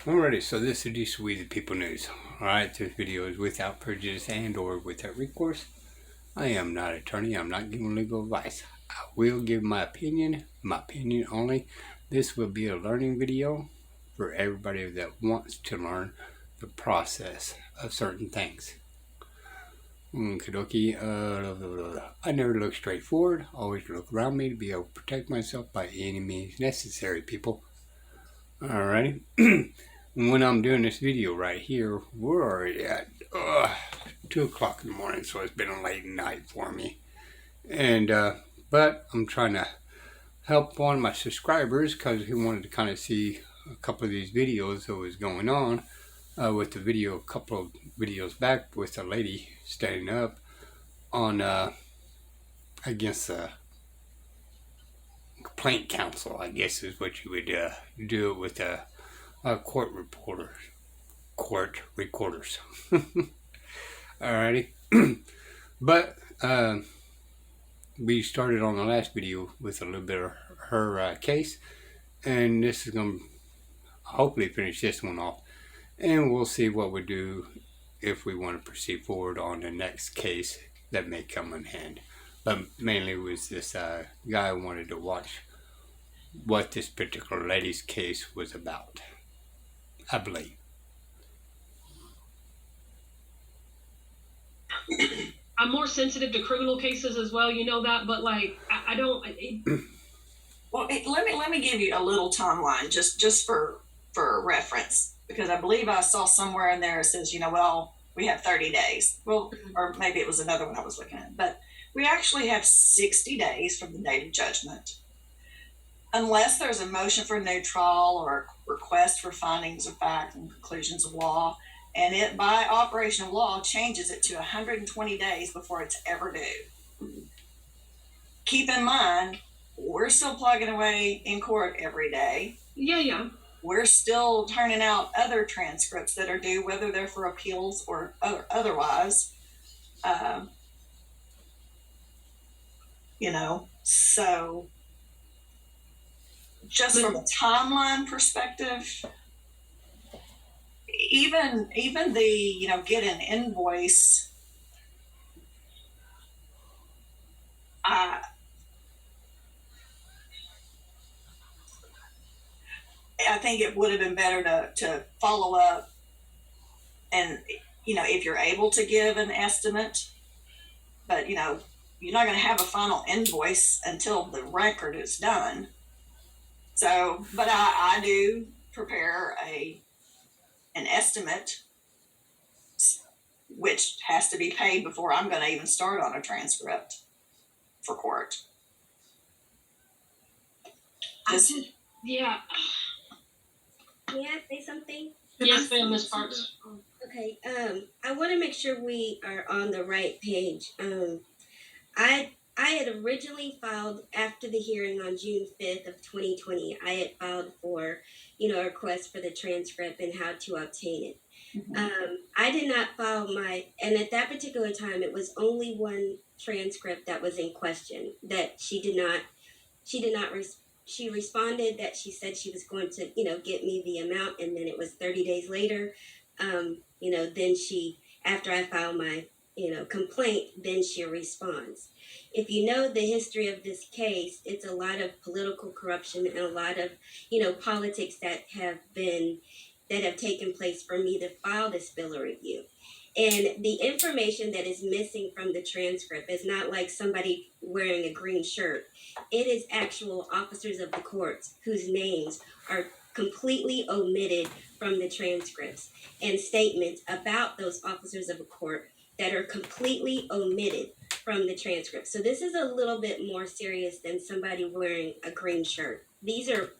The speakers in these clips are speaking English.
Alrighty, so this is just We the People News. Alright, this video is without prejudice and or without recourse. I am not an attorney, I'm not giving legal advice. I will give my opinion only. This will be a learning video for everybody that wants to learn the process of certain things. Okie dokie. I never look straight forward, always look around me to be able to protect myself by any means necessary, people. Alrighty. When I'm doing this video right here, we're already at 2 o'clock in the morning, so it's been a late night for me. And but I'm trying to help one of my subscribers because he wanted to kind of see a couple of these videos that was going on with the video, a couple of videos back with a lady standing up on against the complaint counsel, I guess is what you would do it with court recorders. Alrighty. But we started on the last video with a little bit of her case, and this is going to hopefully finish this one off, and we'll see what we do if we want to proceed forward on the next case that may come in hand. But mainly was this guy wanted to watch what this particular lady's case was about, I believe. I'm more sensitive to criminal cases as well, you know that, but like I don't. Well, let me give you a little timeline just for reference, because I believe I saw somewhere in there it says, well, we have 30 days. Well, or maybe it was another one I was looking at, but we actually have 60 days from the date of judgment, unless there's a motion for a new trial or a request for findings of fact and conclusions of law. And it, by operation of law, changes it to 120 days before it's ever due. Keep in mind, we're still plugging away in court every day. Yeah. We're still turning out other transcripts that are due, whether they're for appeals or otherwise. So just from a timeline perspective, even the get an invoice, I think it would have been better to follow up, and if you're able to give an estimate, but you're not going to have a final invoice until the record is done. So, but I do prepare an estimate, which has to be paid before I'm going to even start on a transcript for court. Yeah. May I say something? Yes, ma'am, Ms. Parks. Okay. I want to make sure we are on the right page. I had originally filed after the hearing on June 5th of 2020. I had filed for, a request for the transcript and how to obtain it. Mm-hmm. I did not file and at that particular time, it was only one transcript that was in question that she responded that she said she was going to, get me the amount, and then it was 30 days later. Then after I filed my, complaint, then she responds. If you know the history of this case, it's a lot of political corruption and a lot of, politics that have taken place for me to file this bill of review. And the information that is missing from the transcript is not like somebody wearing a green shirt. It is actual officers of the courts whose names are completely omitted from the transcripts, and statements about those officers of a court that are completely omitted from the transcript. So this is a little bit more serious than somebody wearing a green shirt. These are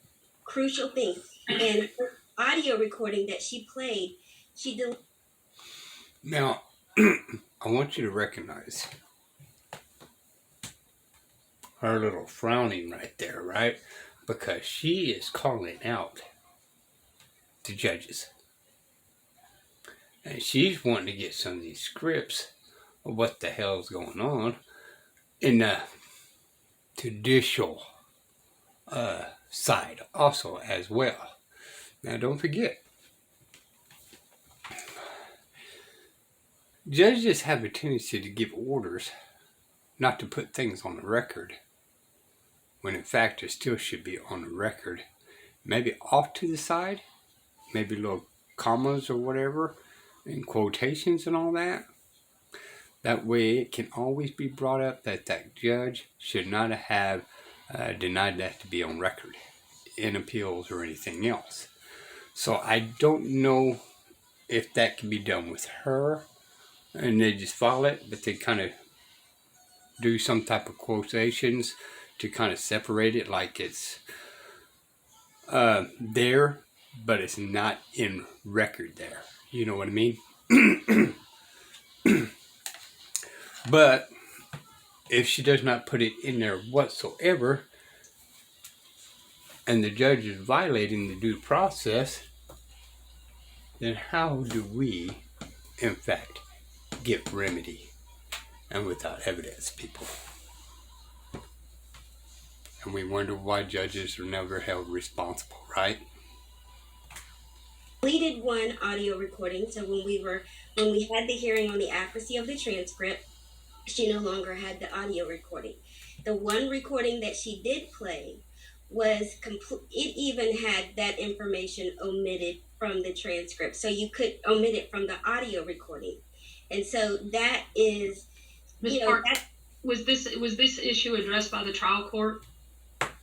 crucial things. And her audio recording that she played, Now, I want you to recognize her little frowning right there, right? Because she is calling out the judges. And she's wanting to get some of these scripts of what the hell's going on in the judicial side also as well. Now, don't forget, Judges have a tendency to give orders not to put things on the record, when in fact it still should be on the record. Maybe off to the side, maybe little commas or whatever, and quotations and all that. That way it can always be brought up that that judge should not have denied that to be on record in appeals or anything else. So I don't know if that can be done with her and they just follow it, but they kind of do some type of quotations to kind of separate it, like it's there, but it's not in record there. You know what I mean? But if she does not put it in there whatsoever, and the judge is violating the due process, then how do we, in fact, get remedy? And without evidence, people. And we wonder why judges are never held responsible, right? Deleted one audio recording. So when we had the hearing on the accuracy of the transcript, she no longer had the audio recording. The one recording that she did play was complete. It even had that information omitted from the transcript, so you could omit it from the audio recording. And so that is, Ms. you know, Park, that, was this issue addressed by the trial court?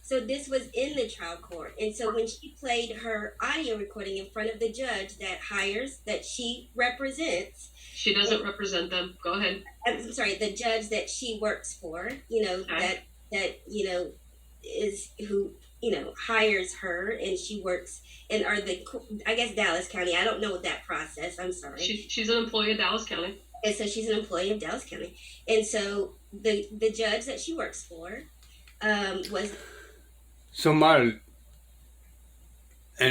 so this was in the trial court. And so when she played her audio recording in front of the judge that she represents, She doesn't represent them. Go ahead. I'm sorry, the judge that she works for, you know, Okay. that you know is who, you know, hires her, and she works in, or the, I guess, Dallas County. I don't know that process. I'm sorry. She's an employee of Dallas County. And so she's an employee of Dallas County, and so the judge that she works for was. So and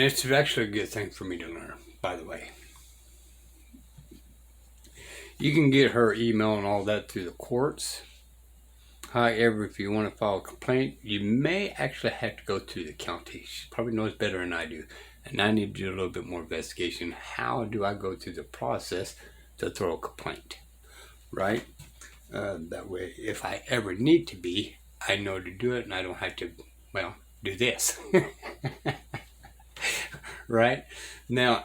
it's actually a good thing for me to learn, by the way. You can get her email and all that through the courts. However, if you want to file a complaint, you may actually have to go to the county. She probably knows better than I do. And I need to do a little bit more investigation. How do I go through the process to throw a complaint? Right? That way, if I ever need to be, I know to do it and I don't have to, well, do this. Right? Now,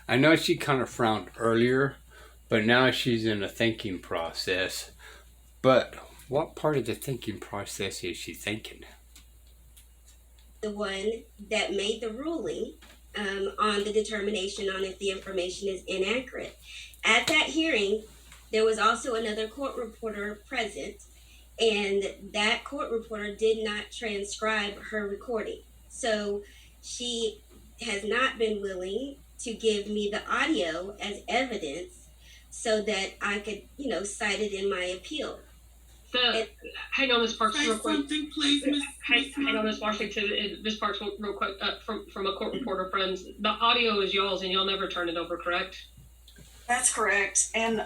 I know she kind of frowned earlier, but now she's in a thinking process. But what part of the thinking process is she thinking? The one that made the ruling on the determination on if the information is inaccurate. At that hearing, there was also another court reporter present, and that court reporter did not transcribe her recording. So she has not been willing to give me the audio as evidence so that I could, you know, cite it in my appeal. Hang on, Ms. Parks, Say real quick. something, please, Miss. Hang on, Ms. Washington. Ms. Parks, real quick, from a court reporter friends. The audio is y'all's, and y'all never turn it over, correct? That's correct. And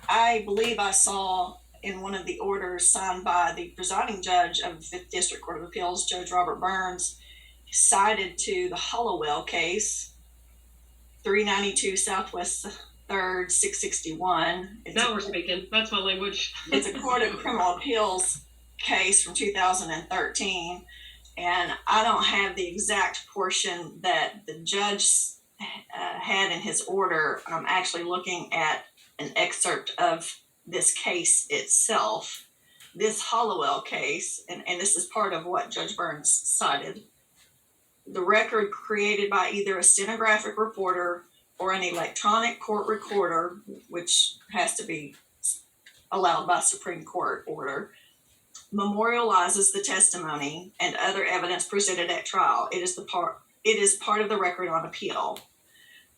I believe I saw in one of the orders signed by the presiding judge of the 5th District Court of Appeals, Judge Robert Burns, cited to the Hollowell case, 392 Southwest 3rd, 661. Now we're speaking. That's my language. It's a Court of Criminal Appeals case from 2013. And I don't have the exact portion that the judge had in his order. I'm actually looking at an excerpt of this case itself. This Hollowell case, and this is part of what Judge Burns cited. The record created by either a stenographic reporter or an electronic court recorder, which has to be allowed by Supreme Court order, memorializes the testimony and other evidence presented at trial. It is part of the record on appeal.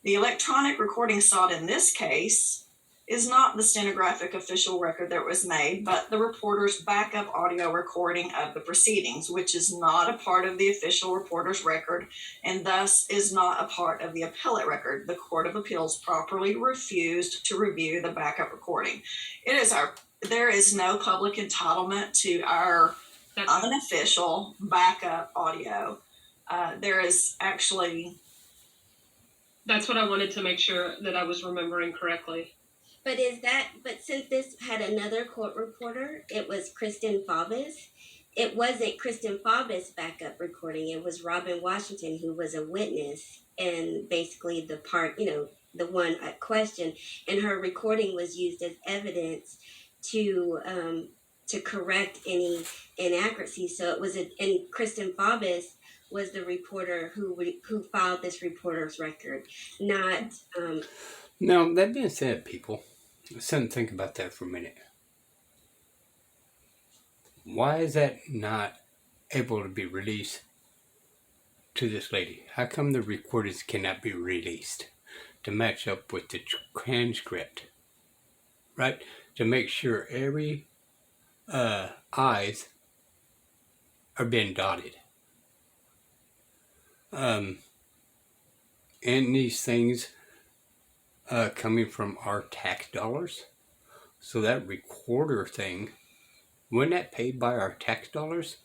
The electronic recording sought in this case is not the stenographic official record that was made, but the reporter's backup audio recording of the proceedings, which is not a part of the official reporter's record and thus is not a part of the appellate record. The Court of Appeals properly refused to review the backup recording. There is no public entitlement to our unofficial backup audio. There is actually That's what I wanted to make sure that I was remembering correctly. But since this had another court reporter, it was Kristen Faubus. It wasn't Kristen Faubus' backup recording. It was Robin Washington, who was a witness and basically the part, the one at question. And her recording was used as evidence to correct any inaccuracies. So it was, and Kristen Faubus was the reporter who filed this reporter's record, not. Now, that being said, people, let's sit and think about that for a minute. Why is that not able to be released to this lady? How come the recordings cannot be released to match up with the transcript, right? To make sure every I's are being dotted. And these things coming from our tax dollars. So that recorder thing, wasn't that paid by our tax dollars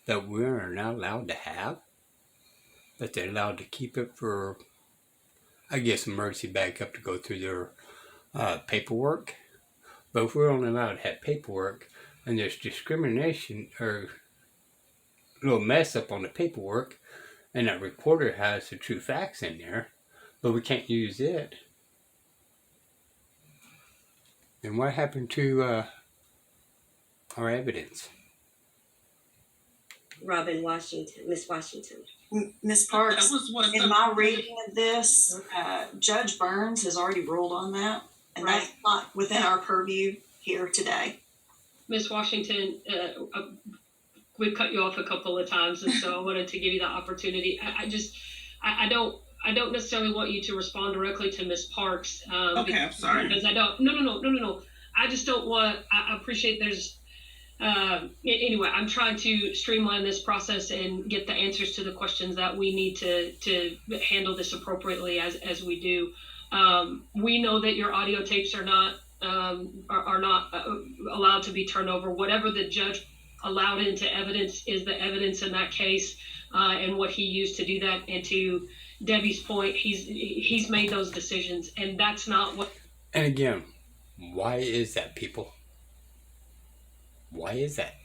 that we are not allowed to have? That they're allowed to keep it for, I guess, emergency backup to go through their paperwork. But if we're only allowed to have paperwork and there's discrimination or a little mess up on the paperwork and that recorder has the true facts in there, but we can't use it, then what happened to our evidence? Robin Washington, Miss Washington. Ms. Parks, That was what in my reading of this, Judge Burns has already ruled on that, and Right. that's not within our purview here today. Ms. Washington, we've cut you off a couple of times, and so I wanted to give you the opportunity. I don't necessarily want you to respond directly to Ms. Parks. Okay, I'm sorry. Because I don't. No. I just don't want. I appreciate there's. Anyway, I'm trying to streamline this process and get the answers to the questions that we need to handle this appropriately as we do. We know that your audio tapes are not allowed to be turned over. Whatever the judge allowed into evidence is the evidence in that case, and what he used to do that. And to Debbie's point, he's made those decisions, and that's not what. And again, why is that, people? Why is that?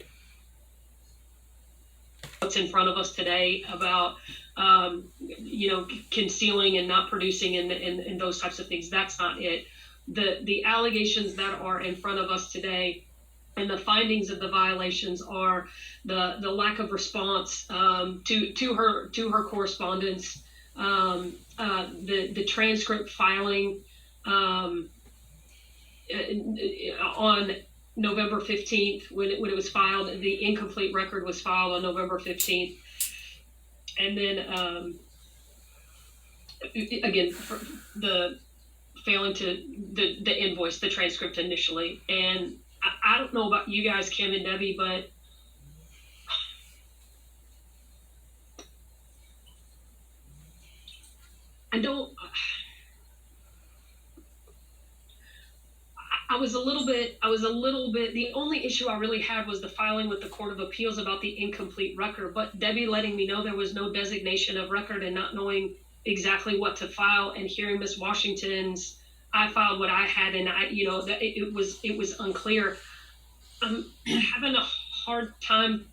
What's in front of us today about concealing and not producing and those types of things. That's not it. The allegations that are in front of us today and the findings of the violations are the lack of response to her correspondence, the transcript filing on November 15th when it was filed. The incomplete record was filed on November 15th. And then again, the failing to the invoice, the transcript initially. And I don't know about you guys, Kim and Debbie, but I was a little bit, the only issue I really had was the filing with the Court of Appeals about the incomplete record, but Debbie letting me know there was no designation of record and not knowing exactly what to file, and hearing Miss Washington's, I filed what I had, and that it was unclear. I'm having a hard time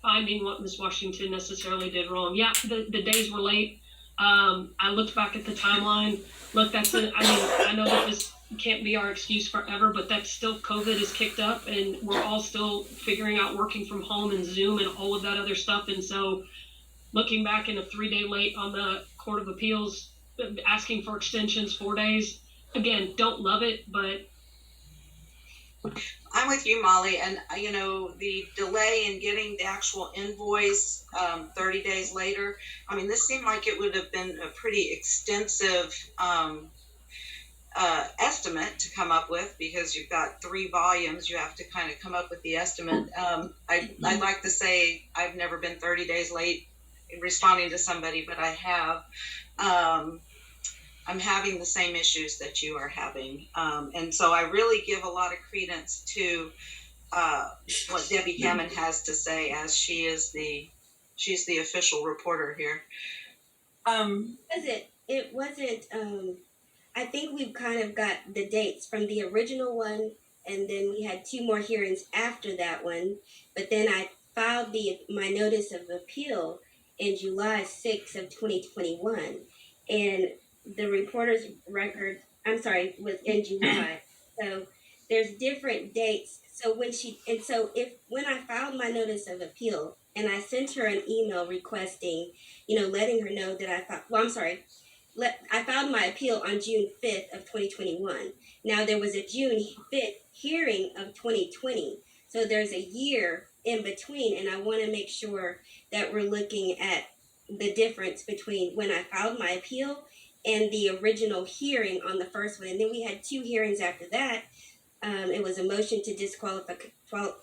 finding what Miss Washington necessarily did wrong. Yeah, the days were late. I looked back at the timeline. Look, I know that this can't be our excuse forever, but that's still, COVID is kicked up and we're all still figuring out working from home and Zoom and all of that other stuff. And so looking back in a 3-day late on the Court of Appeals, asking for extensions, 4 days, again, don't love it, but. I'm with you, Molly, and the delay in getting the actual invoice 30 days later, I mean, this seemed like it would have been a pretty extensive estimate to come up with, because you've got 3 volumes. You have to kind of come up with the estimate. I'd like to say I've never been 30 days late in responding to somebody, but I have. I'm having the same issues that you are having. And so I really give a lot of credence to what Debbie Hammond has to say, as she's the official reporter here. It wasn't, I think we've kind of got the dates from the original one, and then we had two more hearings after that one. But then I filed my notice of appeal in July 6th of 2021, and the reporter's record, I'm sorry, was in July. So there's different dates. So when I filed my notice of appeal and I sent her an email requesting, letting her know that I filed my appeal on June 5th of 2021. Now there was a June 5th hearing of 2020. So there's a year in between, and I want to make sure that we're looking at the difference between when I filed my appeal and the original hearing on the first one. And then we had two hearings after that. It was a motion to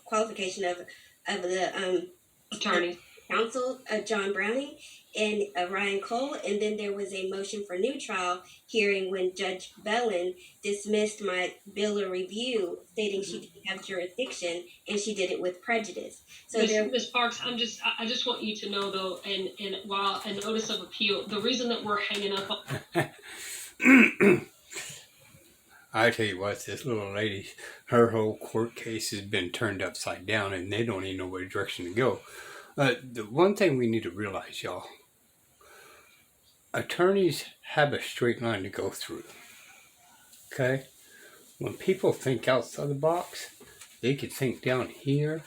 qualification of the Attorney. counsel, John Browning, and Ryan Cole, and then there was a motion for new trial hearing when Judge Bellin dismissed my bill of review, stating she didn't have jurisdiction and she did it with prejudice. So Ms. Parks, I just want you to know though, and while a notice of appeal, the reason that we're hanging up on I tell you what, this little lady, her whole court case has been turned upside down, and they don't even know what direction to go. The one thing we need to realize, y'all, attorneys have a straight line to go through. Okay? When people think outside the box, they can think down here,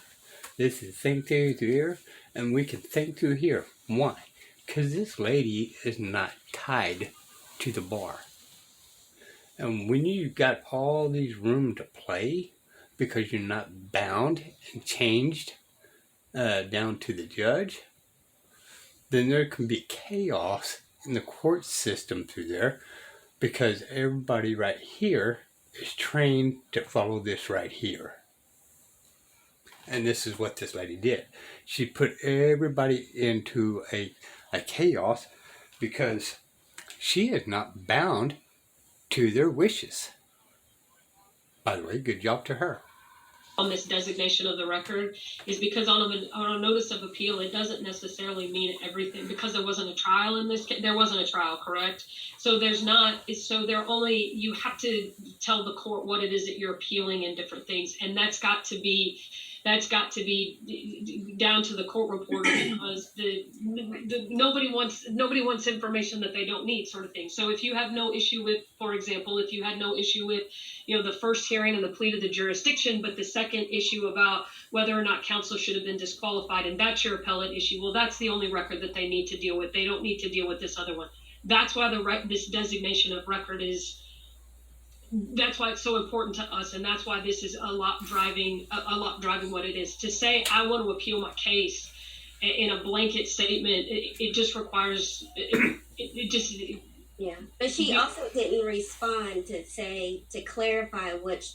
this is think through here, and we can think through here. Why? Because this lady is not tied to the bar. And when you've got all these room to play, because you're not bound and changed down to the judge, then there can be chaos in the court system through there, because everybody right here is trained to follow this right here. And this is what this lady did. She put everybody into a chaos because she is not bound to their wishes. By the way, good job to her. On this designation of the record is because on a notice of appeal, it doesn't necessarily mean everything, because there wasn't a trial in this case. There wasn't a trial, correct? So you have to tell the court what it is that you're appealing and different things. And that's got to be down to the court reporter, because nobody wants information that they don't need, sort of thing. So if you have no issue with, for example, if you had no issue with, the first hearing and the plea to the jurisdiction, but the second issue about whether or not counsel should have been disqualified, and that's your appellate issue, well, that's the only record that they need to deal with. They don't need to deal with this other one. That's why this designation of record that's why it's so important to us, and that's why this is a lot driving what it is. To say I want to appeal my case in a blanket statement, it just requires yeah. But she also didn't respond to clarify which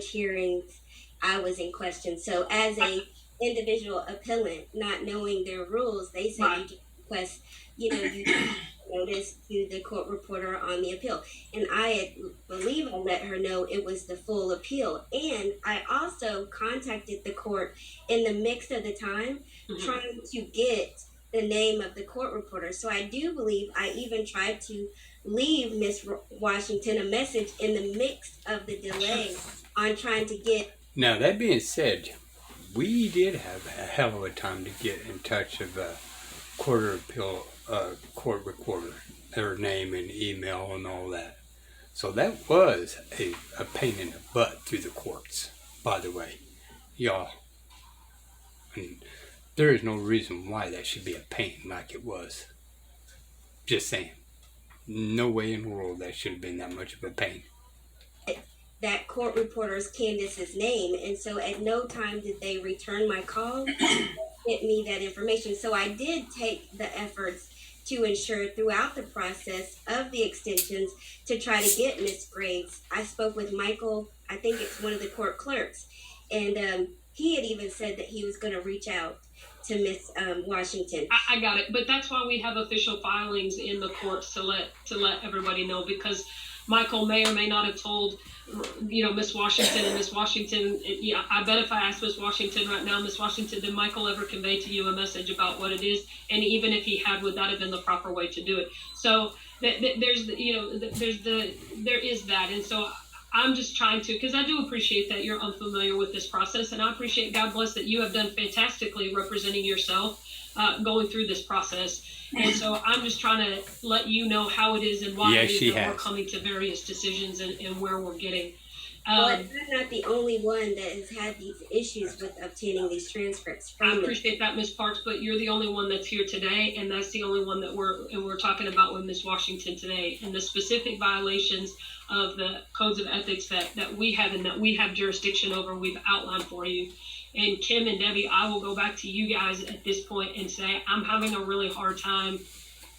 hearings I was in question. So as a individual appellant, not knowing their rules, they said you can request, you notice to the court reporter on the appeal. And I believe I let her know it was the full appeal. And I also contacted the court in the mix of the time, trying to get the name of the court reporter. So I do believe I even tried to leave Miss Washington a message in the mix of the delay on trying to get. Now, that being said, we did have a hell of a time to get in touch with court recorder, their name and email and all that. So that was a pain in the butt through the courts, by the way. Y'all, and there is no reason why that should be a pain like it was. Just saying. No way in the world that should have been that much of a pain. That court reporter's Candace's name, and so at no time did they return my call, get me that information. So I did take the efforts to ensure throughout the process of the extensions to try to get Miss Graves. I spoke with Michael, I think it's one of the court clerks, and he had even said that he was going to reach out to Miss Washington. I got it, but that's why we have official filings in the courts to let everybody know, because Michael may or may not have told, Miss Washington, and Miss Washington, yeah, I bet if I asked Miss Washington right now, Miss Washington, did Michael ever convey to you a message about what it is? And even if he had, would that have been the proper way to do it? So there is that. And so I'm just trying to, because I do appreciate that you're unfamiliar with this process, and I appreciate, God bless, that you have done fantastically representing yourself going through this process. And so I'm just trying to let you know how it is and why Yes, it she is that has. we're coming to various decisions and where we're getting. But I'm not the only one that has had these issues with obtaining these transcripts I from them. appreciate that, Ms. Parks, but you're the only one that's here today, and that's the only one that we're talking about with Ms. Washington today, and the specific violations of the codes of ethics that we have and that we have jurisdiction over, we've outlined for you. And Kim and Debbie, I will go back to you guys at this point and say I'm having a really hard time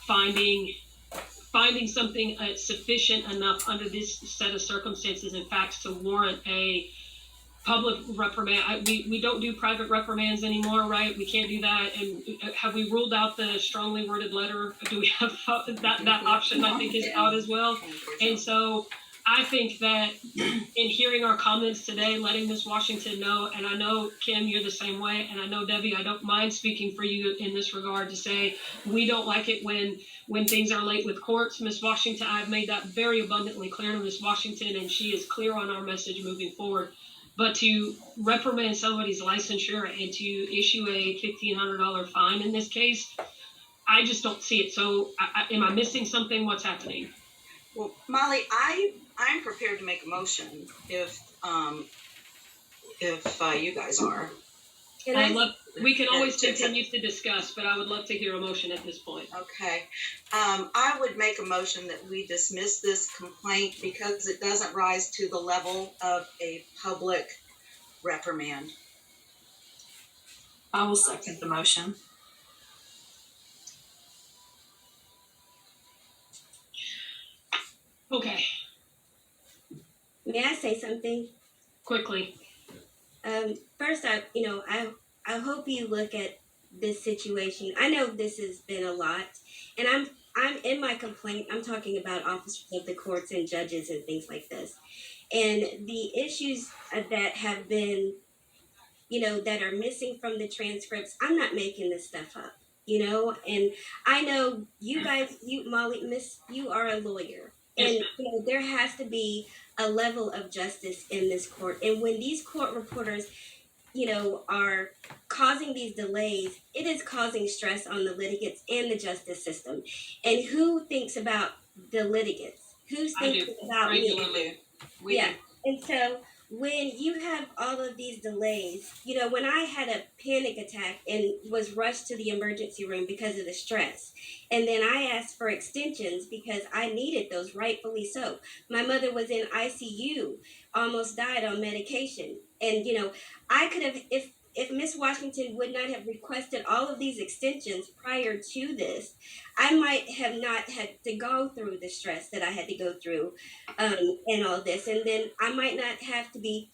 finding something sufficient enough under this set of circumstances and facts to warrant a public reprimand. We don't do private reprimands anymore, right? We can't do that. And have we ruled out the strongly worded letter? Do we have that option? I think is out as well. And so I think that in hearing our comments today, letting Ms. Washington know, and I know, Kim, you're the same way, and I know, Debbie, I don't mind speaking for you in this regard to say we don't like it when things are late with courts. Ms. Washington, I've made that very abundantly clear to Ms. Washington, and she is clear on our message moving forward. But to reprimand somebody's licensure and to issue a $1,500 fine in this case, I just don't see it. So am I missing something? What's happening? Well, Molly, I'm prepared to make a motion if you guys are. We can always continue to discuss, but I would love to hear a motion at this point. Okay. I would make a motion that we dismiss this complaint because it doesn't rise to the level of a public reprimand. I will second the motion. Okay, May I say something? quickly. First, I hope you look at this situation. I know this has been a lot, and I'm in my complaint. I'm talking about officers of the courts and judges and things like this, and the issues that have been, that are missing from the transcripts. I'm not making this stuff up, and I know you guys, Molly, you are a lawyer. Yes, And there has to be a level of justice in this court. And when these court reporters, are causing these delays, it is causing stress on the litigants and the justice system. And who thinks about the litigants? Who's thinking about regularly. me? Yeah. And so when you have all of these delays, when I had a panic attack and was rushed to the emergency room because of the stress, and then I asked for extensions because I needed those, rightfully so. My mother was in ICU, almost died on medication. And, I could have, if Miss Washington would not have requested all of these extensions prior to this, I might have not had to go through the stress that I had to go through and all this. And then I might not have to be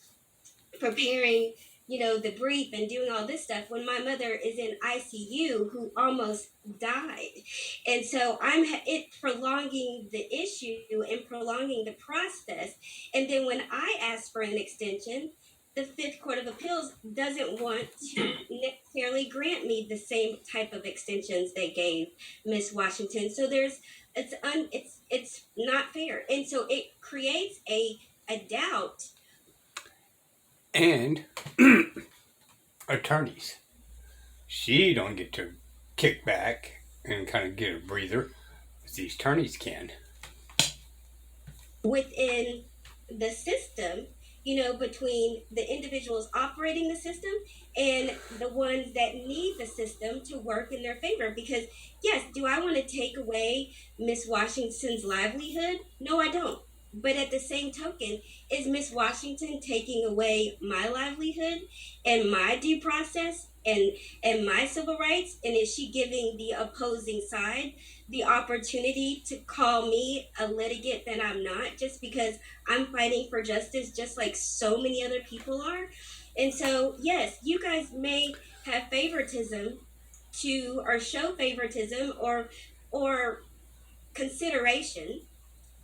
preparing, the brief and doing all this stuff when my mother is in ICU who almost died. And so it prolonging the issue and prolonging the process. And then when I ask for an extension, the Fifth Court of Appeals doesn't want to necessarily grant me the same type of extensions they gave Miss Washington. So it's not fair, and so it creates a doubt. And attorneys, she don't get to kick back and kind of get a breather, as these attorneys can. Within the system, between the individuals operating the system and the ones that need the system to work in their favor. Because, yes, do I want to take away Miss Washington's livelihood? No, I don't. But at the same token, is Miss Washington taking away my livelihood and my due process and my civil rights? And is she giving the opposing side the opportunity to call me a litigant that I'm not, just because I'm fighting for justice just like so many other people are? And so, yes, you guys may have favoritism or show favoritism or consideration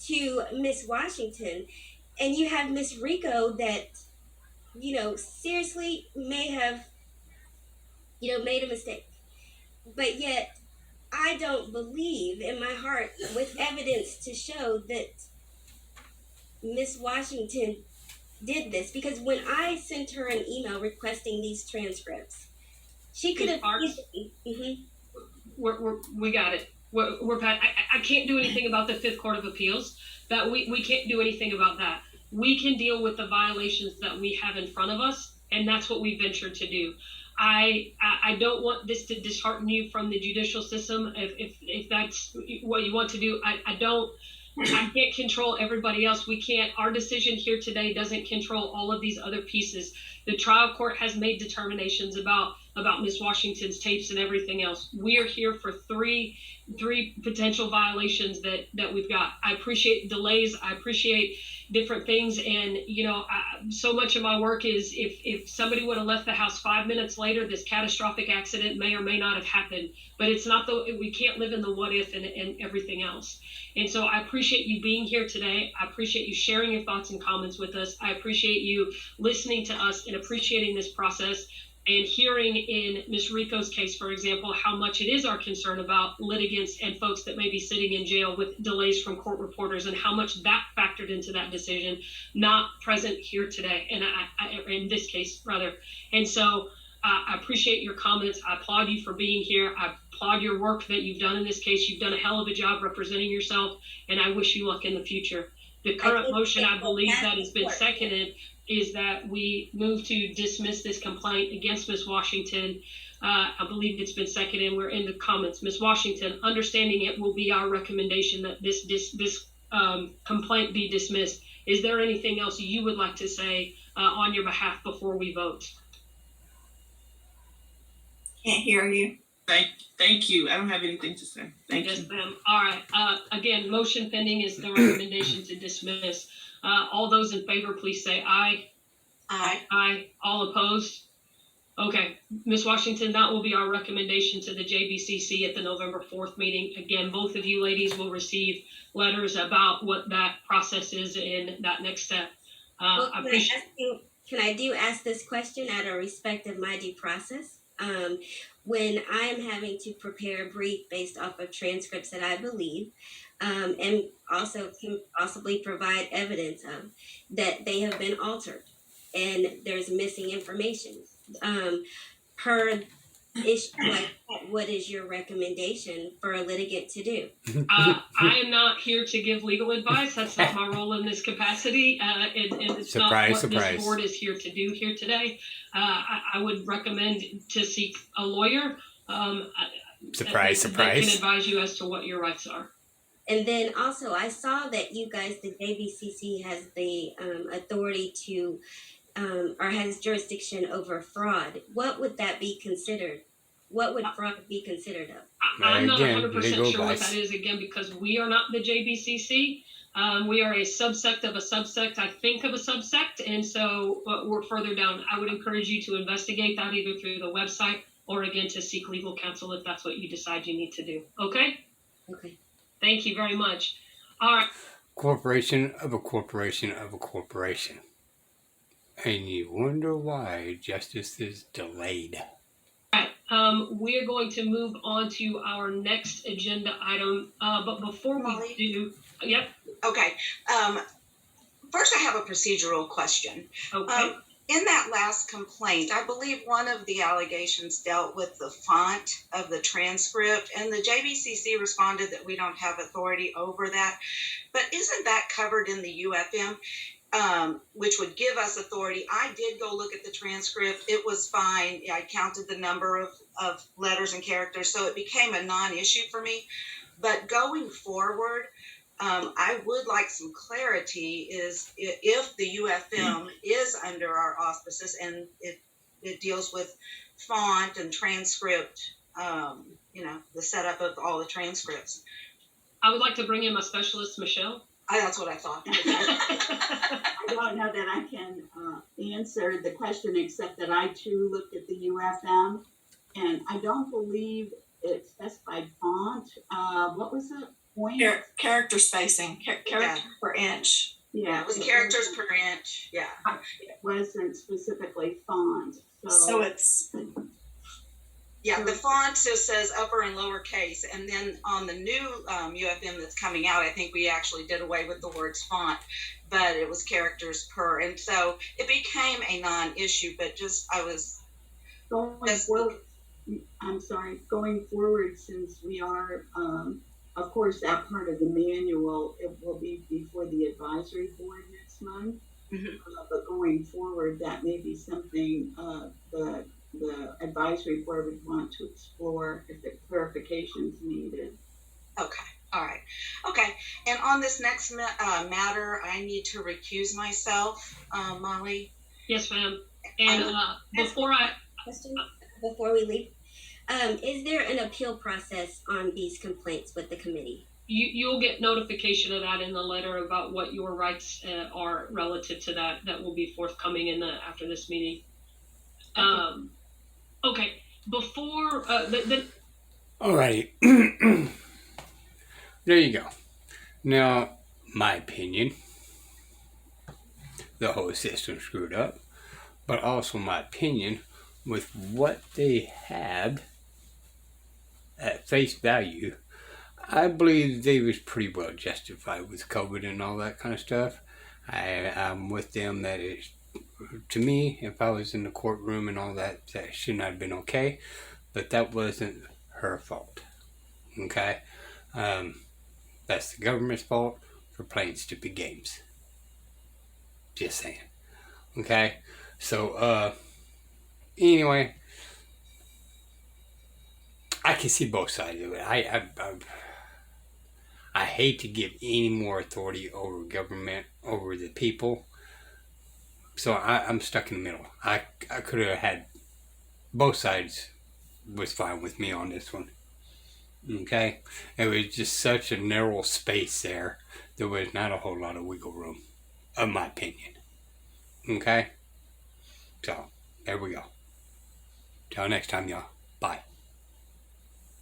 to Miss Washington, and you have Miss Rico that, seriously may have, made a mistake. But yet, I don't believe in my heart, with evidence to show that Miss Washington did this. Because when I sent her an email requesting these transcripts, she could have easily. We got it. We're I can't do anything about the Fifth Court of Appeals. That we can't do anything about that. We can deal with the violations that we have in front of us, and that's what we ventured to do. I don't want this to dishearten you from the judicial system. If that's what you want to do, I don't. I can't control everybody else. We can't. Our decision here today doesn't control all of these other pieces. The trial court has made determinations about Miss Washington's tapes and everything else. We are here for three potential violations that we've got. I appreciate delays. I appreciate different things, and so much of my work is if somebody would have left the house 5 minutes later, this catastrophic accident may or may not have happened. But it's not we can't live in the what if and everything else. And so I appreciate you being here today. I appreciate you sharing your thoughts and comments with us. I appreciate you listening to us and appreciating this process, and hearing in Ms. Rico's case, for example, how much it is our concern about litigants and folks that may be sitting in jail with delays from court reporters, and how much that factored into that decision, not present here today, and I in this case, rather. And so I appreciate your comments. I applaud you for being here. I applaud your work that you've done in this case. You've done a hell of a job representing yourself, and I wish you luck in the future. The current motion, I believe, that has been seconded is that we move to dismiss this complaint against Ms. Washington. I believe it's been seconded, and we're in the comments. Ms. Washington, understanding it will be our recommendation that this complaint be dismissed. Is there anything else you would like to say on your behalf before we vote? Can't hear you. Thank you. I don't have anything to say. Thank Yes, you. ma'am. All right. Again, motion pending is the recommendation to dismiss. All those in favor, please say aye. Aye. Aye. All opposed? Okay. Ms. Washington, that will be our recommendation to the JBCC at the November 4th meeting. Again, both of you ladies will receive letters about what that process is and that next step. Well, can I ask this question out of respect of my due process? When I am having to prepare a brief based off of transcripts that I believe, and also can possibly provide evidence of that they have been altered and there's missing information. Per issue like that, what is your recommendation for a litigant to do? I am not here to give legal advice. That's not my role in this capacity, and it's Surprise, not what surprise. this board is here to do here today. I would recommend to seek a lawyer. Surprise, that surprise. can advise you as to what your rights are. And then also, I saw that you guys, the JBCC, has the authority to, or has jurisdiction over fraud. What would that be considered? What would fraud be considered of? I'm not Again, 100% legal sure what advice. that is, again, because we are not the JBCC. We are a subsect of a subsect, I think, of a subsect, and so we're further down. I would encourage you to investigate that either through the website or, again, to seek legal counsel if that's what you decide you need to do. Okay? Okay. Thank you very much. All right. Corporation of a corporation of a corporation. And you wonder why justice is delayed. We are going to move on to our next agenda item. But before Molly? we do, yep. Okay. First, I have a procedural question. Okay. In that last complaint, I believe one of the allegations dealt with the font of the transcript, and the JBCC responded that we don't have authority over that. But isn't that covered in the UFM, which would give us authority? I did go look at the transcript. It was fine. I counted the number of letters and characters, so it became a non-issue for me. But going forward, I would like some clarity is if the UFM is under our auspices and it deals with font and transcript, the setup of all the transcripts. I would like to bring in my specialist, Michelle. That's what I thought. I don't know that I can answer the question, except that I too looked at the UFM, and I don't believe it specified font. What was it? point. Character spacing, character per inch. Yeah. It was characters per inch. Yeah. It wasn't specifically font, So it's, Yeah, the font just says upper and lower case, and then on the new UFM that's coming out, I think we actually did away with the words font, but it was characters per, and so it became a non-issue. But just going forward, I'm sorry, going forward, since we are, of course, that part of the manual, it will be before the advisory board next month. Mhm. But going forward, that may be something the advisory board would want to explore if the clarifications needed. Okay, all right, okay. And on this next matter, I need to recuse myself, Molly. Yes, ma'am. And Question before we leave. Is there an appeal process on these complaints with the committee? you'll get notification of that in the letter about what your rights are relative to that. That will be forthcoming after this meeting. Okay. Before Alrighty. There you go. Now, my opinion, the whole system screwed up, but also my opinion with what they had at face value, I believe they was pretty well justified with COVID and all that kind of stuff. I'm with them that it's, to me, if I was in the courtroom and all that, that should not have been okay, but that wasn't her fault. Okay? That's the government's fault for playing stupid games. Just saying. Okay? So, anyway, I can see both sides of it. I hate to give any more authority over government, over the people. So I'm stuck in the middle. I could have had both sides was fine with me on this one. Okay? It was just such a narrow space there. There was not a whole lot of wiggle room, in my opinion. Okay? So, there we go. Till next time, y'all. Bye.